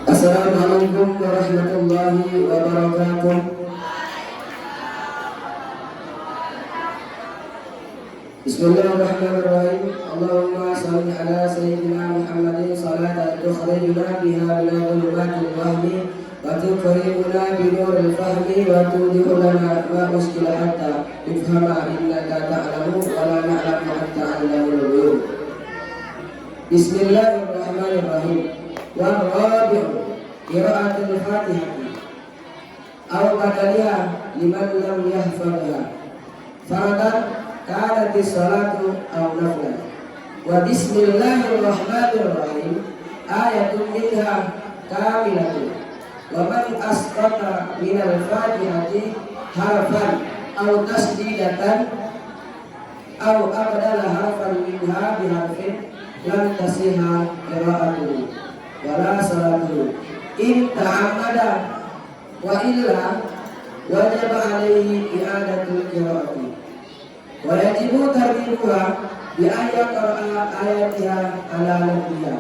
Assalamualaikum warahmatullahi wabarakatuh. Bismillahirrahmanirrahim. Allahumma shalli ala sayyidina Muhammadin salatan tukhrijuna biha min dhulumatil wahmi wa tuqribuna bi nuril fahmi wa tudhi'u lana ma uskila hatta nafhama innaka ta'lamu wa la na'lamu anta 'allamul ghuyub. Bismillahirrahmanirrahim. Wa rabi'u qira'atul Fatihah aw badaliha liman lam yahfadha faradan kanat as-salatu aw naflan. Wa bismillahirrahmanirrahim ayatun minha kamilatun wa man asqata minal fatihati harfan aw tasdidatan aw abdala harfan minha biharfin lam tasiha qira'atuhu wala salatuhu in ta'ammada wa illa wajaba alaihi i'adatul qira'ati wa yajibu tartibuha bi ayaqra'a ayatiha ala nabiyya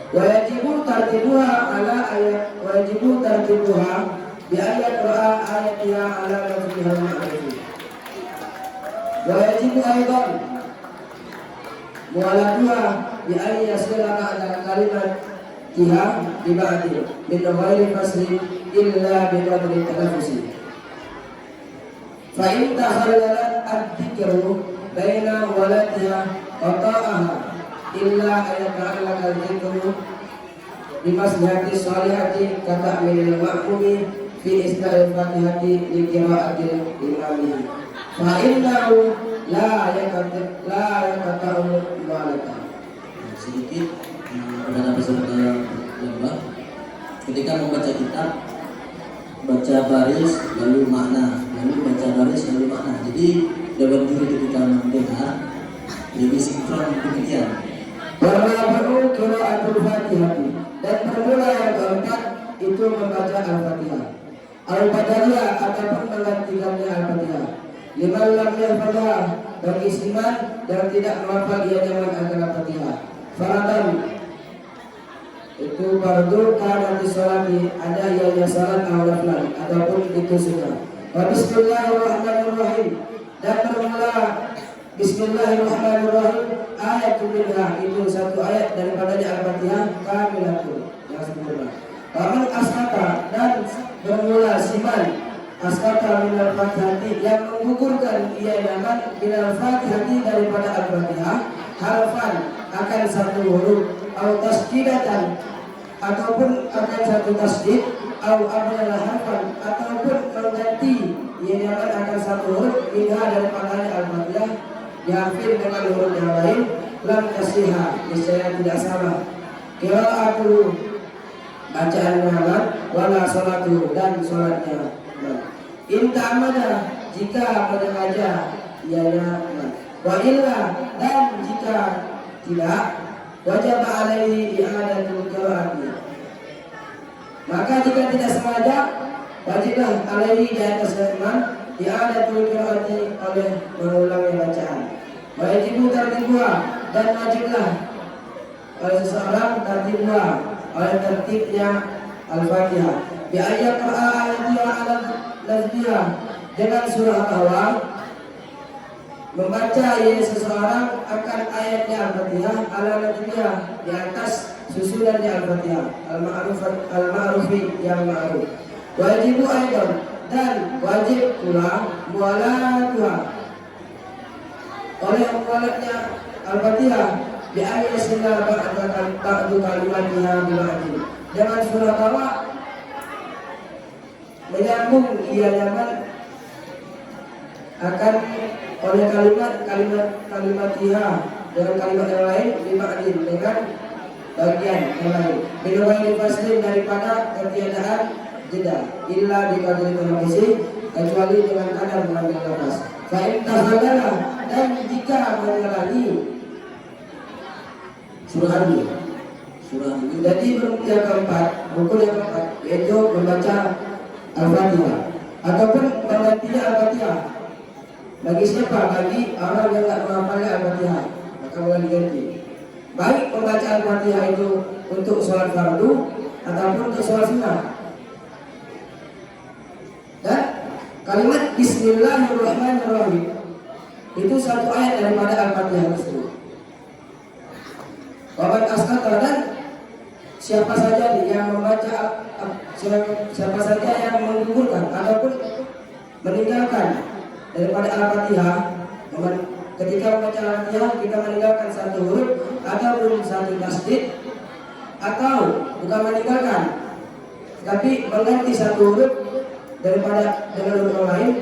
wa yajibu tartibuha ala ayat wa yajibu tartibuha bi ayaqra'a ayatiha ala nabiyya wa yajibu aidan mu'aladuha bi ayyi yasila ba'da kalimat tiha bi ba'di min ghairi fasli illa bi qadri tanaffusi fa in takhallalat ad-dhikru baina waladiha wa ta'aha illa ayata'allaq al-dhikru bi maslahati salihati kata min al-ma'mumi fi isna'il fatihati li qira'atil imami fa innahu la yakata'u malaka. Sedikit kepada peserta lomba, ketika membaca kitab, baca baris lalu makna, lalu baca baris lalu makna. Jadi dapat juri ketika mendengar lebih sinkron demikian. Pertama qiraatul Fatihah, dan permula yang keempat itu membaca Al-Fatihah. Al-Badaliyah ataupun menggantikannya Al-Fatihah. Liman lam yahfadha, bagi iman yang tidak menghafal ia nyaman akan Al-Fatihah. Faradan itu fardu kana di sholati, ada yang salat atau naflan ataupun itu sunnah. Wa bismillahirrahmanirrahim, dan bermula bismillahirrahmanirrahim ayat minha, itu satu ayat daripada Al-Fatihah kamilatun yang sempurna. Wa asqata, dan bermula siman asqata minal fatihati, yang menggugurkan ia nyaman minal fatihati daripada Al-Fatihah harfan akan satu huruf atau tasdidatan ataupun akan satu tasdid atau abdala harfan ataupun mengganti ia nyaman akan satu huruf minha daripada Al-Fatihah diambil dengan huruf yang lain lam tasihha, niscaya tidak sama qira'atu bacaan Muhammad wala salatu, dan salatnya. In ta'amada, jika menyengaja ianya, wa illa, dan jika tidak, wajib alaihi i'adatul qira'ati, maka jika tidak sengaja wajiblah alaihi di atas imam i'adatul qira'ati oleh mengulangi bacaan. Wajibu tartibuha, dan wajiblah oleh seseorang tartibuha oleh tertibnya Al-Fatihah bi ayat ayatiha ala nazbiha, dengan surah awal membaca seseorang akan ayatnya Al-Fatihah ala nazbiha, di atas susunannya Al-Fatihah al-ma'rufi yang ma'ruf. Wajibu aidan, dan wajib pula mu'aladuha oleh mu'alatnya Al-Fatihah bi ayat yasila ba'du kalimatiha bima'di, dengan surah bawah menyambung ia nyaman akan oleh kalimat-iha dengan kalimat yang lain bima'di, dengan bagian yang lain minawai faslin, daripada ketiadaan jeda illa dikadri televisi, kecuali dengan kadar mengambil nafas. Fa in tahadala, dan jika mengulangi surah ini. Jadi yang keempat, rukun yang keempat yaitu membaca Al-Fatihah ataupun menggantinya Al-Fatihah. Bagi siapa? Bagi orang yang tidak menghafalnya Al-Fatihah, maka boleh diganti. baik membaca Al-Fatihah itu untuk sholat fardu ataupun untuk sholat sunnah. Dan kalimat Bismillahirrahmanirrahim itu satu ayat daripada Al-Fatihah tersebut. Waman asqata, dan siapa saja yang membaca, siapa saja yang menggugurkan ataupun meninggalkan daripada Al-Fatihah, ketika membaca Al-Fatihah kita meninggalkan satu huruf ataupun satu tasdid, atau bukan meninggalkan tapi mengganti satu huruf daripada dengan huruf lain,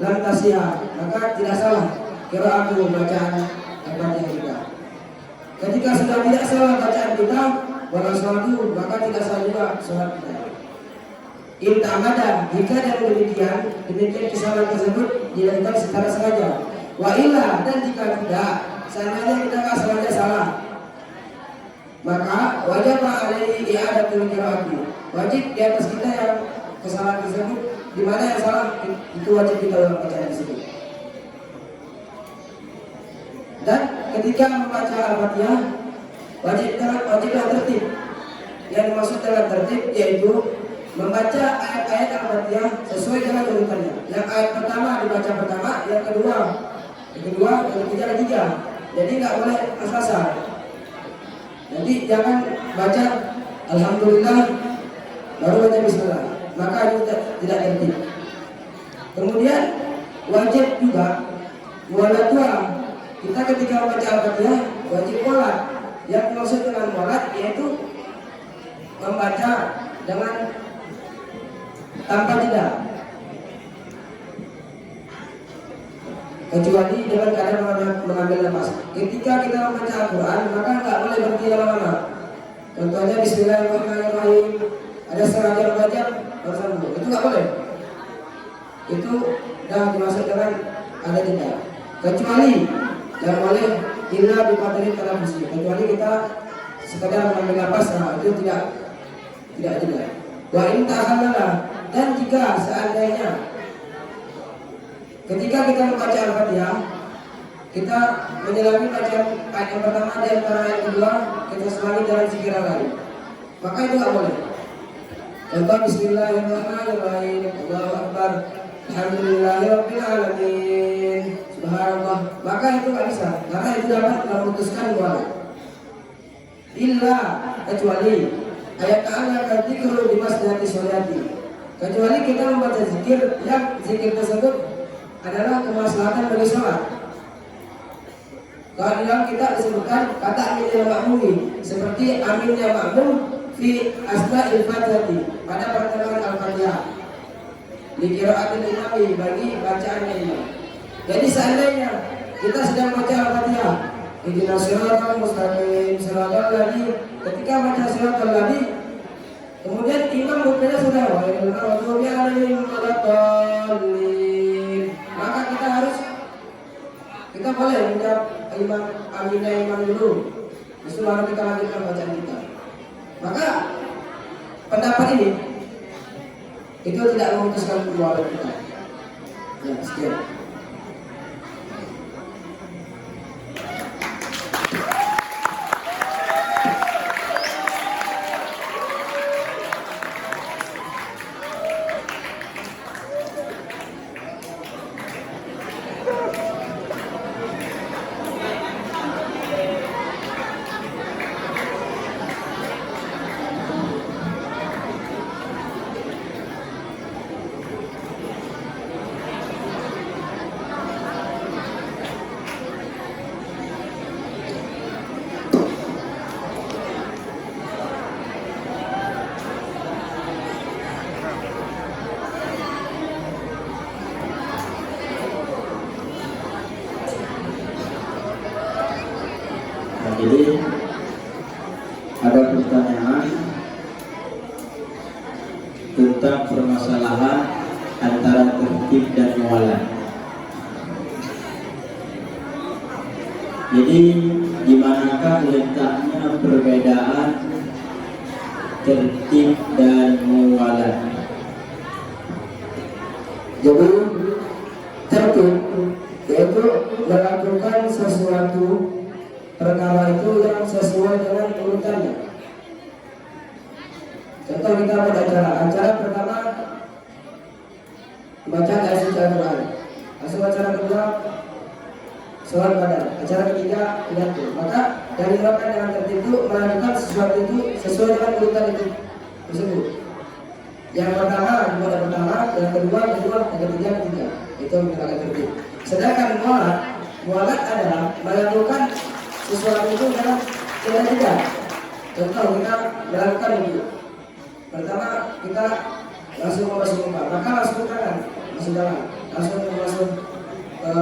lam tasihah, maka tidak salah qiraatu bacaan Al-Fatihah kita. Ketika sudah tidak salah bacaan kita, wala sholatu, maka tidak salah juga sholat kita. Intamada, jika demikian kesalahan tersebut dilakukan secara sengaja. Wa illa, dan jika tidak, seandainya kita nggak sengaja salah, maka wajib alaihi i'adatul qiraati. Wajib di atas kita yang kesalahan tersebut, di mana yang salah itu wajib kita ulang bacaan tersebut. Dan ketika membaca Al-Fatihah wajiblah tertib. Yang dimaksud dalam tertib yaitu membaca ayat-ayat Al-Fatihah sesuai dengan urutannya. Yang ayat pertama dibaca pertama, yang kedua, yang ketiga, ketiga. Jadi nggak boleh asal-asal. Jadi jangan baca Alhamdulillah baru baca Bismillah, maka itu tidak tertib. Kemudian wajib juga muwalatua. Kita ketika membaca Al-Fatihah wajib muwalat. Yang dimaksud dengan muwalat yaitu membaca dengan tanpa jeda, kecuali dengan keadaan mengambil nafas. Ketika kita membaca Al-Quran maka nggak boleh berhenti lama-lama. Contohnya Bismillahirrahmanirrahim, ada setengah jam baru sambung, itu nggak boleh. Itu dah dimaksud dengan ada jeda. Kecuali yang boleh illa biqadri tanaffusi, kecuali kita sekadar mengambil nafas, nah itu tidak jeda. Wa in ta'akhkhara, dan jika seandainya ketika kita membaca Al-Fatihah kita menyelami bacaan ayat yang pertama di antara ayat kedua kita selangi dalam sekira lain, maka itu tidak boleh. Contoh Bismillahirrahmanirrahim, Allahu Akbar, Alhamdulillahirabbil alamin, subhanallah, maka itu tidak bisa, karena itu dapat memutuskan muwalat. Illa, kecuali ayat ta'ala dzikru di masjidi sholati, kecuali kita membaca zikir yang zikir tersebut adalah kemaslahatan bagi sholat. Kalau dalam kita disebutkan kata aminnya makmumi, seperti aminnya makmum fi asma'il fatihati, pada pertengahan Al-Fatihah, di qiraatil imami, bagi bacaannya imam. Jadi seandainya kita sedang baca Al-Fatihah, ihdinas siratal mustaqim siratal ladzina, ketika baca siratal ladzina kemudian imam mukminnya sudah ghairil maghdubi alaihim waladdallin, maka kita boleh menjawab imam aminnya imam dulu, baru kita lanjutkan bacaan kita. Maka pendapat ini itu tidak memutuskan muwalat kita. Ya, sekian. Jadi ada pertanyaan tentang permasalahan antara tertib dan muwalat. Jadi di manakah letaknya perbedaan tertib dan muwalat? Jadi tertib yaitu melakukan sesuatu perkara itu yang sesuai dengan urutannya. Contoh kita pada acara pertama baca ayat suci Al-Quran, acara kedua sholat badan, acara ketiga pidato. Maka dari diterapkan dengan tertib itu melakukan sesuatu itu sesuai dengan urutan itu tersebut. Yang pertama, yang kedua, yang ketiga. Itu menggunakan tertib. Sedangkan mualat adalah melakukan sesuatu itu dalam tidak. Contoh kita melakukan itu. Pertama kita langsung masuk muka, maka langsung kanan, masuk dalam, langsung masuk ke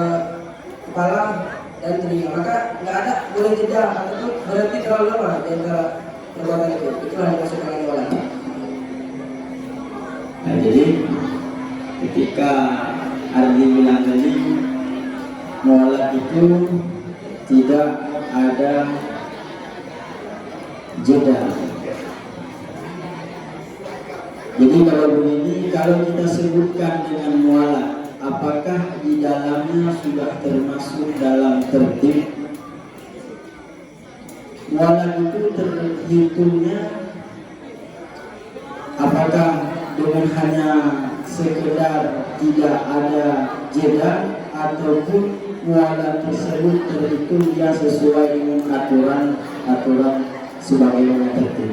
kepala dan telinga. Maka nggak ada boleh jeda ataupun berhenti terlalu lama di antara perbuatan itu. Itulah yang masuk dengan mualat. Nah, jadi ketika Ardi bilang tadi mualat itu tidak ada jeda. Jadi kalau begini, kalau kita sebutkan dengan mualat, apakah di dalamnya sudah termasuk dalam tertib? Mualat itu terhitungnya apakah dengan hanya sekedar tidak ada jeda, ataupun mualat tersebut terhitung dia sesuai dengan aturan sebagaimana tertib?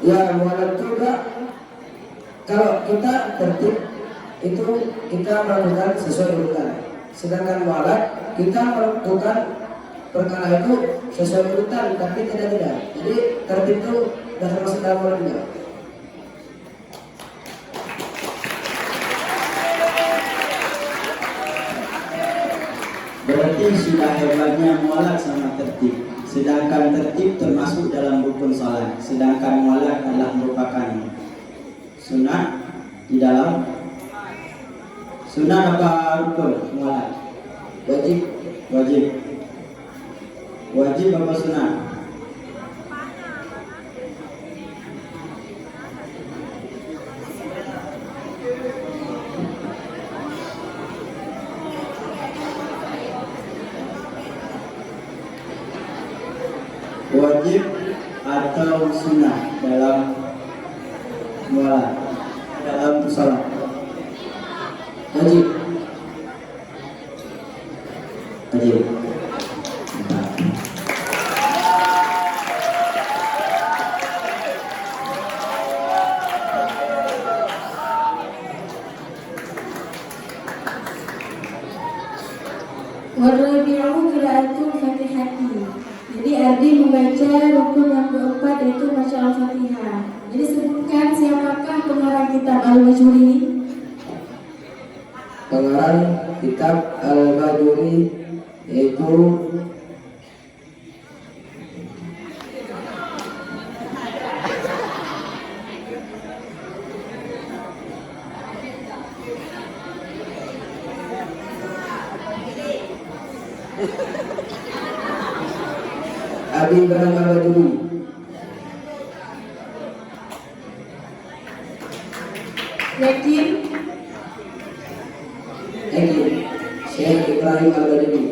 Ya, mualat juga kalau kita tertib itu kita melakukan sesuai urutan. Sedangkan mualat kita melakukan perkara itu sesuai urutan tapi tidak. Jadi tertib itu tidak termasuk dalam mualat juga. Berarti sudah hebatnya mualat sama tertib. Sedangkan tertib termasuk dalam rukun salat, sedangkan mualat adalah merupakan sunat di dalam sunat apa rukun mualat? Wajib apa sunat? Wajib atau sunnah dalam mualat, dalam salat? Wajib. Warabi'u qira'atul Fatihati. Jadi Ardi membaca rukun yang keempat yaitu baca Al-Fatihah. Jadi sebutkan siapakah pengarang kitab Al-Bajuri ini? Pengarang kitab Al-Bajuri yaitu Abi Ibrahim Al-Bajuri. Yakin? Syekh Ibrahim Al-Bajuri.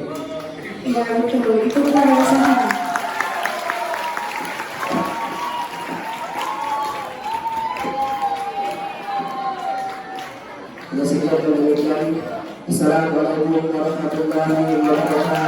Ya betul, itu benar yang salah. Assalamualaikum warahmatullahi wabarakatuh.